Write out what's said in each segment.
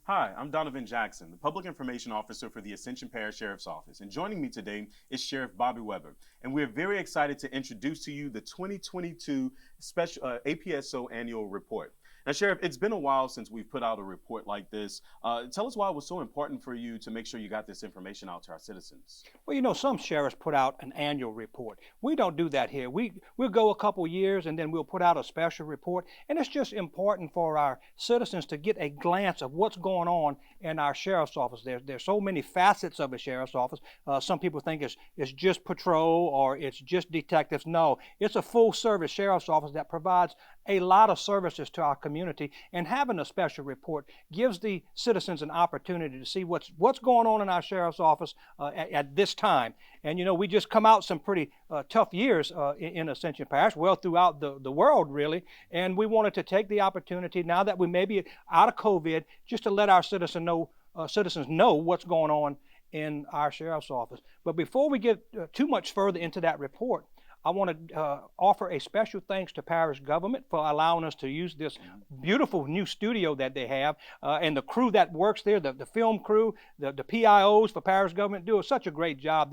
Hi, I'm Donovan Jackson, the Public Information Officer for the Ascension Parish Sheriff's Office. And joining me today is Sheriff Bobby Weber. And we're very excited to introduce to you the 2022 special APSO Annual Report. Now, Sheriff, it's been a while since we've put out a report like this. Tell us why it was so important for you to make sure you got this information out to our citizens. Well, some sheriffs put out an annual report. We don't do that here. We'll go a couple years and then we'll put out a special report. And it's just important for our citizens to get a glance of what's going on in our sheriff's office. There's so many facets of the sheriff's office. Some people think it's just patrol or it's just detectives. No, it's a full service sheriff's office that provides a lot of services to our community, and having a special report gives the citizens an opportunity to see what's going on in our sheriff's office at this time. And we just come out some pretty tough years in Ascension Parish, well throughout the world really, and we wanted to take the opportunity now that we may be out of COVID just to let our citizens know what's going on in our sheriff's office. But before we get too much further into that report, I want to offer a special thanks to parish government for allowing us to use this beautiful new studio that they have, and the crew that works there, the film crew, the PIOs for parish government do such a great job.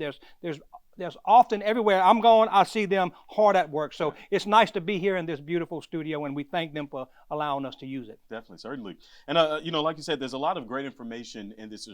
There's often everywhere I'm going, I see them hard at work. So it's nice to be here in this beautiful studio, and we thank them for allowing us to use it. Definitely, certainly. And, like you said, there's a lot of great information in this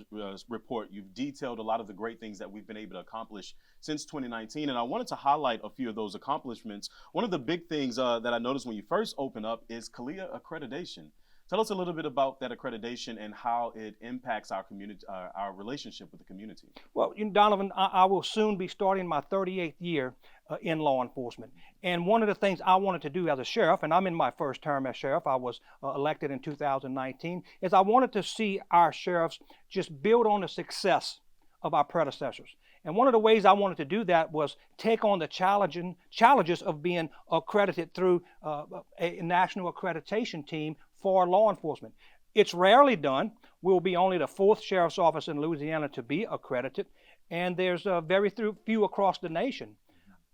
report. You've detailed a lot of the great things that we've been able to accomplish since 2019. And I wanted to highlight a few of those accomplishments. One of the big things that I noticed when you first opened up is CALEA accreditation. Tell us a little bit about that accreditation and how it impacts our community, our relationship with the community. Well, Donovan, I will soon be starting my 38th year in law enforcement. And one of the things I wanted to do as a sheriff, and I'm in my first term as sheriff, I was elected in 2019, is I wanted to see our sheriffs just build on the success of our predecessors. And one of the ways I wanted to do that was take on the challenges of being accredited through a national accreditation team for law enforcement. It's rarely done. We'll be only the fourth sheriff's office in Louisiana to be accredited, and there's very few across the nation.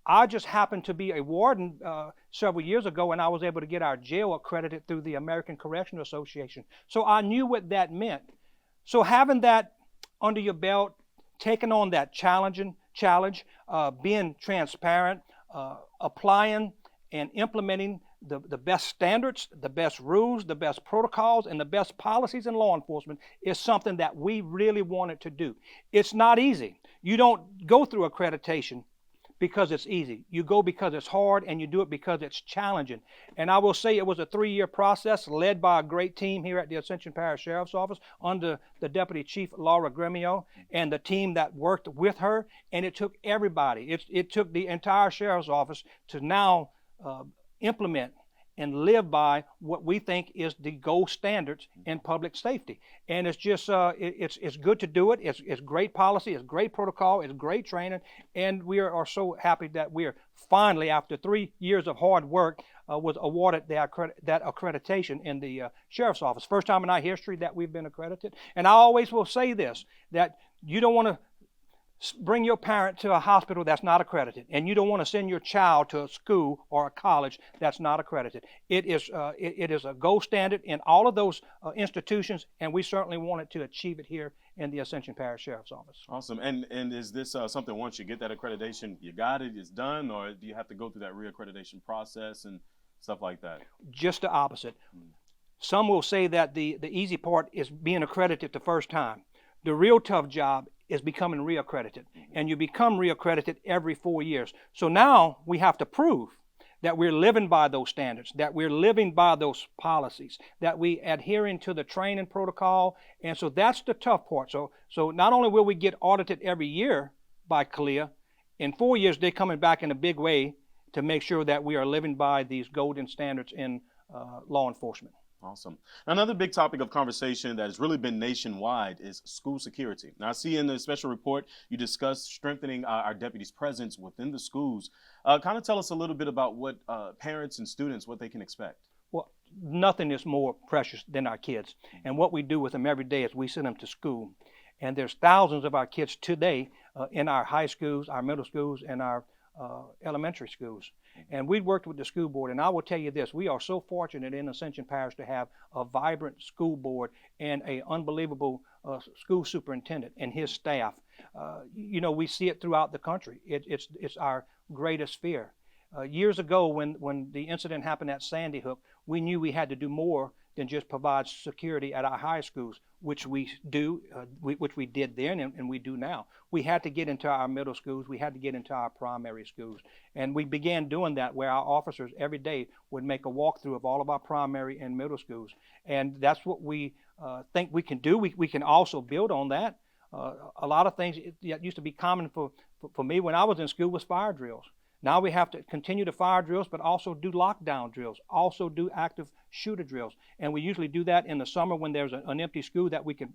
I just happened to be a warden several years ago, and I was able to get our jail accredited through the American Correctional Association. So I knew what that meant. So having that under your belt, taking on that challenge, being transparent, applying and implementing the best standards, the best rules, the best protocols, and the best policies in law enforcement is something that we really wanted to do. It's not easy. You don't go through accreditation because it's easy. You go because it's hard, and you do it because it's challenging. And I will say it was a 3-year process led by a great team here at the Ascension Parish Sheriff's Office under the Deputy Chief Laura Gremio and the team that worked with her. And it took everybody. It took the entire Sheriff's Office to now implement and live by what we think is the gold standards in public safety. And it's just, it's good to do it. It's great policy, it's great protocol, it's great training, and we are so happy that we're finally, after 3 years of hard work, was awarded that accreditation in the Sheriff's Office. First time in our history that we've been accredited. And I always will say this, that you don't want to bring your parent to a hospital that's not accredited, and you don't want to send your child to a school or a college that's not accredited. It is a gold standard in all of those institutions, and we certainly wanted to achieve it here in the Ascension Parish Sheriff's Office. Awesome. And is this something, once you get that accreditation, you got it, it's done, or do you have to go through that reaccreditation process and stuff like that? Just the opposite. Some will say that the easy part is being accredited the first time. The real tough job is becoming reaccredited, and you become reaccredited every 4 years. So now we have to prove that we're living by those standards, that we're living by those policies, that we adhering to the training protocol, and so that's the tough part. So not only will we get audited every year by CALEA, in 4 years they're coming back in a big way to make sure that we are living by these golden standards in law enforcement. Awesome. Another big topic of conversation that has really been nationwide is school security. Now, I see in the special report you discuss strengthening our deputies' presence within the schools. Kind of tell us a little bit about what parents and students, what they can expect. Well, nothing is more precious than our kids. And what we do with them every day is we send them to school. And there's thousands of our kids today in our high schools, our middle schools, and our elementary schools. And we worked with the school board, and I will tell you this, we are so fortunate in Ascension Parish to have a vibrant school board and an unbelievable school superintendent and his staff. We see it throughout the country. It's our greatest fear. Years ago, when the incident happened at Sandy Hook, we knew we had to do more than just provide security at our high schools, which we do, which we did then and we do now. We had to get into our middle schools. We had to get into our primary schools. And we began doing that where our officers every day would make a walkthrough of all of our primary and middle schools. And that's what we think we can do. We can also build on that. A lot of things that used to be common for me when I was in school was fire drills. Now we have to continue the fire drills, but also do lockdown drills, also do active shooter drills. And we usually do that in the summer when there's an empty school that we can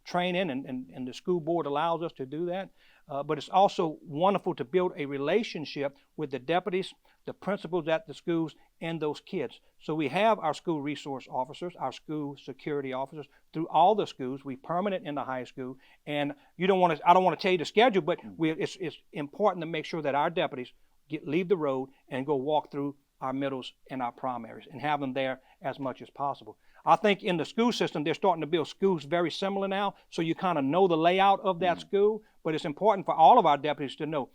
train in, and the school board allows us to do that. But it's also wonderful to build a relationship with the deputies, the principals at the schools, and those kids. So we have our school resource officers, our school security officers through all the schools. We permanent in the high school. And I don't want to tell you the schedule, but it's important to make sure that our deputies leave the road and go walk through our middles and our primaries and have them there as much as possible. I think in the school system, they're starting to build schools very similar now, so you kind of know the layout of that school, but it's important for all of our deputies to know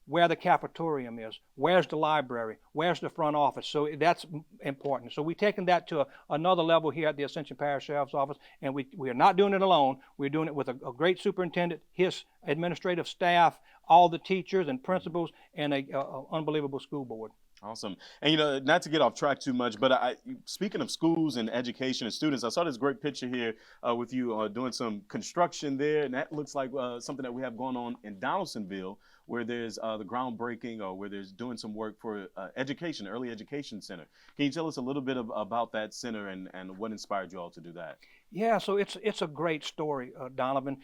where the cafetorium is, where's the library, where's the front office. So that's important. So we've taken that to another level here at the Ascension Parish Sheriff's Office, and we are not doing it alone. We're doing it with a great superintendent, his administrative staff, all the teachers and principals, and an unbelievable school board. Awesome. And, not to get off track too much, but speaking of schools and education and students, I saw this great picture here with you doing some construction there, and that looks like something that we have going on in Donaldsonville, where there's the groundbreaking or where there's doing some work for education, early education center. Can you tell us a little bit about that center and what inspired you all to do that? Yeah, so it's a great story, Donovan.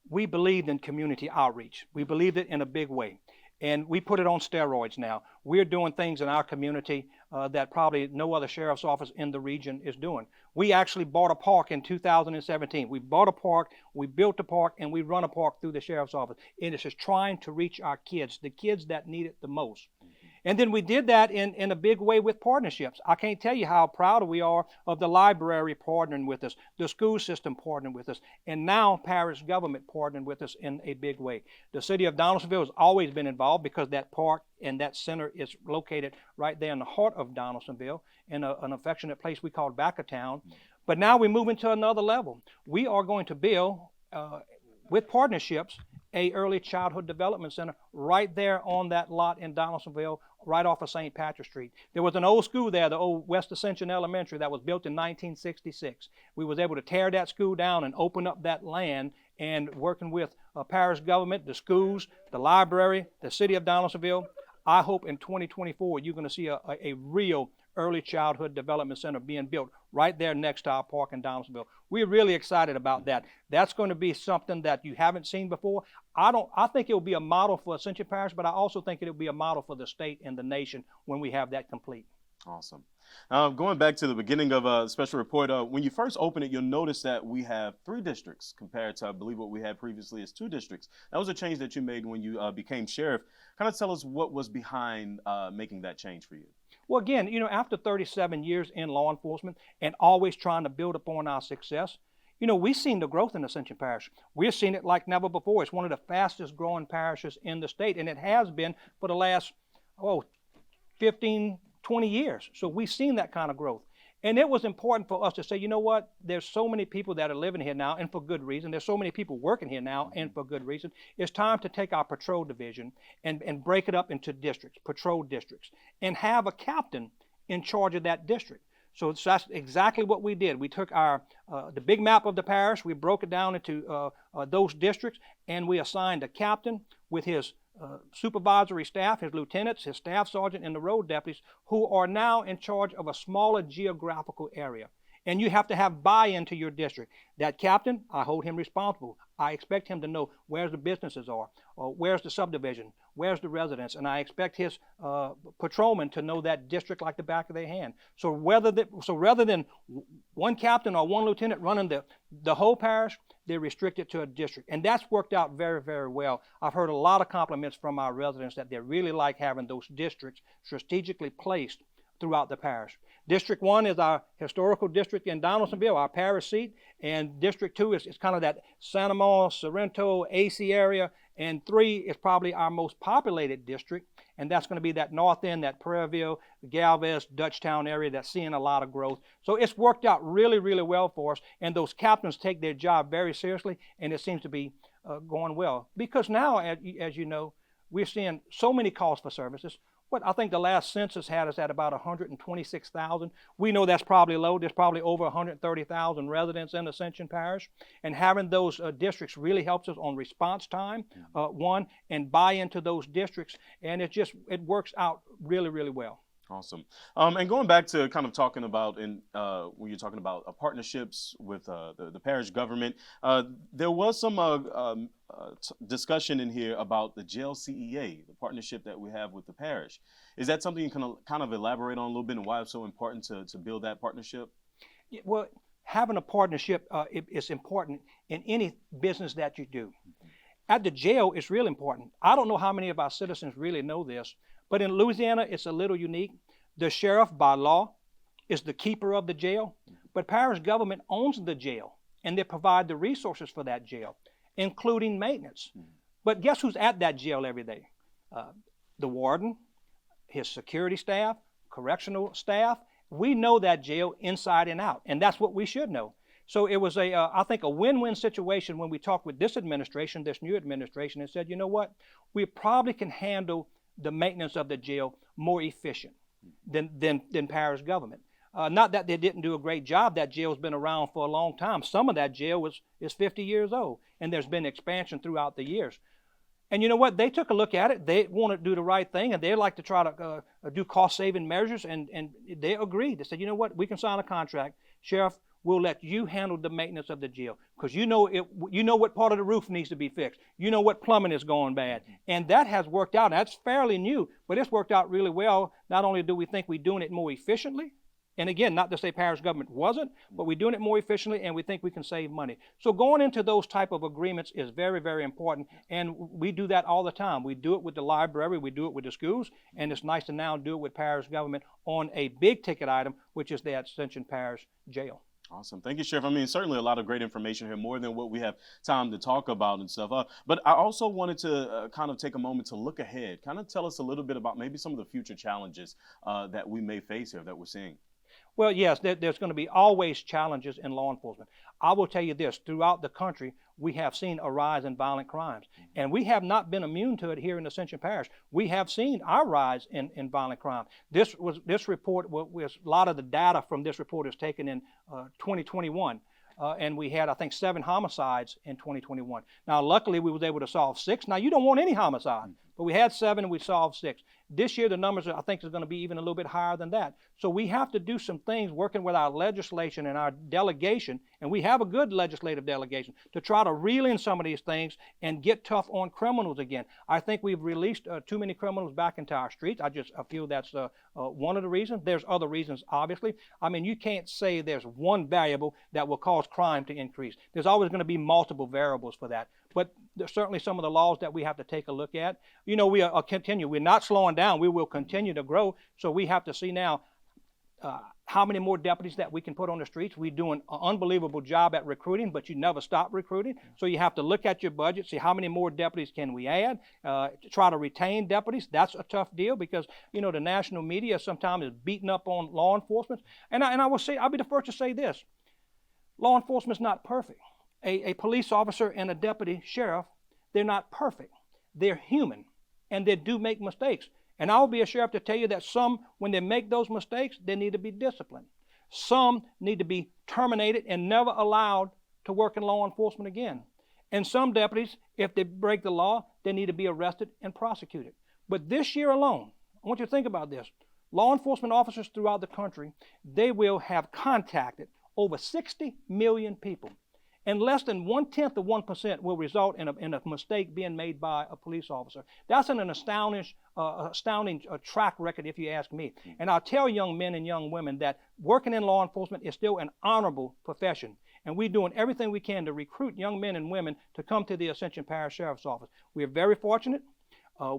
We believed in community outreach. We believed it in a big way. And we put it on steroids now. We're doing things in our community that probably no other sheriff's office in the region is doing. We actually bought a park in 2017. We bought a park, we built a park, and we run a park through the sheriff's office. And it's just trying to reach our kids, the kids that need it the most. And then we did that in a big way with partnerships. I can't tell you how proud we are of the library partnering with us, the school system partnering with us, and now parish government partnering with us in a big way. The city of Donaldsonville has always been involved because that park and that center is located right there in the heart of Donaldsonville in an affectionate place we call back of town. But now we move into another level. We are going to build, with partnerships, a early childhood development center right there on that lot in Donaldsonville, right off of St. Patrick Street. There was an old school there, the old West Ascension Elementary, that was built in 1966. We was able to tear that school down and open up that land, and working with parish government, the schools, the library, the city of Donaldsonville, I hope in 2024 you're going to see a real early childhood development center being built right there next to our park in Donaldsonville. We're really excited about that. That's going to be something that you haven't seen before. I think it will be a model for Ascension Parish, but I also think it will be a model for the state and the nation when we have that complete. Awesome. Going back to the beginning of a special report, when you first open it, you'll notice that we have 3 districts compared to, I believe, what we had previously as 2 districts. That was a change that you made when you became sheriff. Kind of tell us what was behind making that change for you. Well, again, after 37 years in law enforcement and always trying to build upon our success, we've seen the growth in Ascension Parish. We've seen it like never before. It's one of the fastest growing parishes in the state, and it has been for the last, 15, 20 years. So we've seen that kind of growth. And it was important for us to say, you know what, there's so many people that are living here now, and for good reason. There's so many people working here now, and for good reason. It's time to take our patrol division and break it up into districts, patrol districts, and have a captain in charge of that district. So that's exactly what we did. We took the big map of the parish, we broke it down into those districts, and we assigned a captain with his supervisory staff, his lieutenants, his staff sergeant, and the road deputies, who are now in charge of a smaller geographical area. And you have to have buy-in to your district. That captain, I hold him responsible. I expect him to know where the businesses are, or where's the subdivision, where's the residents, and I expect his patrolmen to know that district like the back of their hand. So rather than one captain or one lieutenant running the whole parish, they restrict it to a district. And that's worked out very, very well. I've heard a lot of compliments from our residents that they really like having those districts strategically placed throughout the parish. District 1 is our historical district in Donaldsonville, our parish seat, and District 2 is kind of that Santa Monica, Sorrento, AC area, and 3 is probably our most populated district, and that's going to be that north end, that Prairieville, Galvez, Dutchtown area that's seeing a lot of growth. So it's worked out really, really well for us, and those captains take their job very seriously, and it seems to be going well. Because now, as you know, we're seeing so many calls for services. I think the last census had us at about 126,000. We know that's probably low. There's probably over 130,000 residents in Ascension Parish. And having those districts really helps us on response time, one, and buy into those districts. And it works out really, really well. Awesome. And going back to kind of talking about when you're talking about partnerships with the parish government, there was some discussion in here about the jail CEA, the partnership that we have with the parish. Is that something you can kind of elaborate on a little bit and why it's so important to build that partnership? Yeah, well, having a partnership is important in any business that you do. At the jail, it's real important. I don't know how many of our citizens really know this, but in Louisiana, it's a little unique. The sheriff, by law, is the keeper of the jail, but parish government owns the jail, and they provide the resources for that jail, including maintenance. But guess who's at that jail every day? The warden, his security staff, correctional staff. We know that jail inside and out, and that's what we should know. So it was I think, a win-win situation when we talked with this administration, this new administration, and said, you know what, we probably can handle the maintenance of the jail more efficient than parish government. Not that they didn't do a great job. That jail's been around for a long time. Some of that jail is 50 years old, and there's been expansion throughout the years. And you know what? They took a look at it. They want to do the right thing, and they like to try to do cost-saving measures, and they agreed. They said, you know what? We can sign a contract. Sheriff, we'll let you handle the maintenance of the jail because you know what part of the roof needs to be fixed. You know what plumbing is going bad. And that has worked out. That's fairly new, but it's worked out really well. Not only do we think we're doing it more efficiently, and again, not to say parish government wasn't, but we're doing it more efficiently, and we think we can save money. So going into those type of agreements is very, very important, and we do that all the time. We do it with the library, we do it with the schools, and it's nice to now do it with parish government on a big ticket item, which is the Ascension Parish Jail. Awesome. Thank you, Sheriff. I mean, certainly a lot of great information here, more than what we have time to talk about and stuff. But I also wanted to kind of take a moment to look ahead, kind of tell us a little bit about maybe some of the future challenges that we may face here that we're seeing. Well, yes, there's going to be always challenges in law enforcement. I will tell you this, throughout the country, we have seen a rise in violent crimes. And we have not been immune to it here in Ascension Parish. We have seen our rise in violent crime. This report, a lot of the data from this report is taken in 2021. And we had, I think, 7 homicides in 2021. Now, luckily, we was able to solve 6. Now, you don't want any homicide, but we had 7 and we solved 6. This year, the numbers, I think, is going to be even a little bit higher than that. So we have to do some things working with our legislation and our delegation, and we have a good legislative delegation, to try to reel in some of these things and get tough on criminals again. I think we've released too many criminals back into our streets. I feel that's one of the reasons. There's other reasons, obviously. I mean, you can't say there's one variable that will cause crime to increase. There's always going to be multiple variables for that. But there's certainly some of the laws that we have to take a look at. You know, we continue. We're not slowing down. We will continue to grow. So we have to see now how many more deputies that we can put on the streets. We're doing an unbelievable job at recruiting, but you never stop recruiting. So you have to look at your budget, see how many more deputies can we add, try to retain deputies. That's a tough deal because, you know, the national media sometimes is beating up on law enforcement. And I will say, I'll be the first to say this. Law enforcement is not perfect. A police officer and a deputy sheriff, they're not perfect. They're human, and they do make mistakes. And I'll be a sheriff to tell you that some, when they make those mistakes, they need to be disciplined. Some need to be terminated and never allowed to work in law enforcement again. And some deputies, if they break the law, they need to be arrested and prosecuted. But this year alone, I want you to think about this. Law enforcement officers throughout the country, they will have contacted over 60 million people. And less than 1/10 of 1% will result in a mistake being made by a police officer. That's an astounding track record, if you ask me. And I'll tell young men and young women that working in law enforcement is still an honorable profession. and we're doing everything we can to recruit young men and women to come to the Ascension Parish Sheriff's Office. We are very fortunate.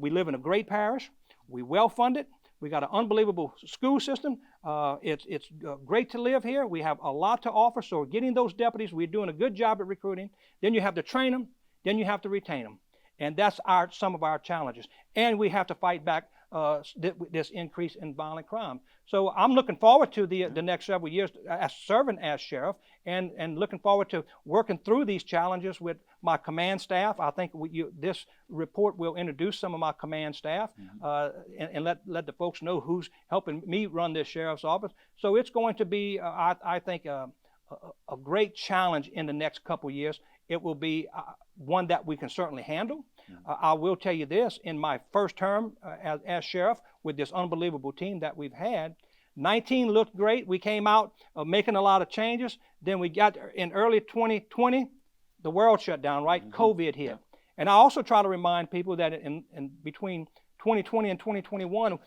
We live in a great parish. We're well funded. We got an unbelievable school system. It's great to live here. We have a lot to offer. So getting those deputies, we're doing a good job at recruiting. Then you have to train them. Then you have to retain them. And that's some of our challenges. And we have to fight back this increase in violent crime. So I'm looking forward to the next several years serving as sheriff, and looking forward to working through these challenges with my command staff. I think this report will introduce some of my command staff, and let the folks know who's helping me run this sheriff's office. So it's going to be, I think, a great challenge in the next couple years. It will be one that we can certainly handle. I will tell you this, in my first term as sheriff with this unbelievable team that we've had, 19 looked great. We came out making a lot of changes. Then we got in early 2020, the world shut down, right? COVID hit. Yeah. And I also try to remind people that in between 2020 and 2021,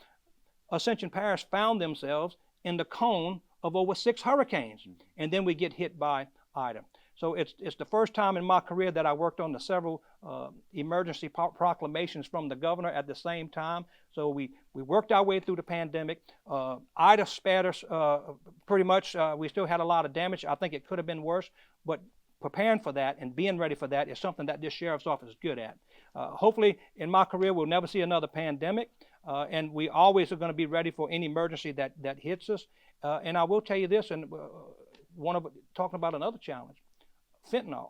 Ascension Parish found themselves in the cone of over 6 hurricanes. And then we get hit by Ida. So it's the first time in my career that I worked on the several emergency proclamations from the governor at the same time. So we worked our way through the pandemic. Ida spared us pretty much. We still had a lot of damage. I think it could have been worse, but preparing for that and being ready for that is something that this sheriff's office is good at. Hopefully in my career we'll never see another pandemic, and we always are going to be ready for any emergency that hits us. And I will tell you this, and talking about another challenge, fentanyl.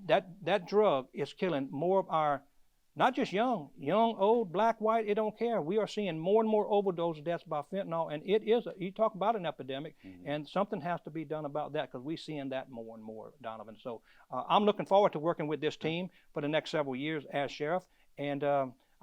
That drug is killing more of our, not just young, old, black, white, it don't care. We are seeing more and more overdose deaths by fentanyl, and it is, you talk about an epidemic, and something has to be done about that, because we're seeing that more and more, Donovan. So I'm looking forward to working with this team for the next several years as sheriff, and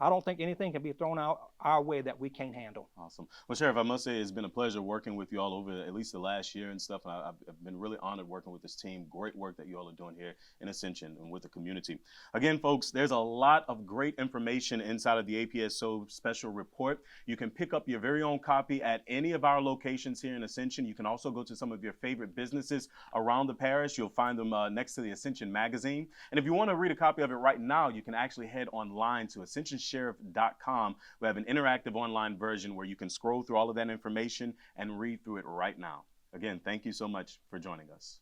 I don't think anything can be thrown out our way that we can't handle. Awesome. Well, Sheriff, I must say it's been a pleasure working with you all over at least the last year and stuff. I've been really honored working with this team. Great work that you all are doing here in Ascension and with the community. Again, folks, there's a lot of great information inside of the APSO special report. You can pick up your very own copy at any of our locations here in Ascension. You can also go to some of your favorite businesses around the parish. You'll find them next to the Ascension magazine. And if you want to read a copy of it right now, you can actually head online to ascensionsheriff.com. We have an interactive online version where you can scroll through all of that information and read through it right now. Again, thank you so much for joining us.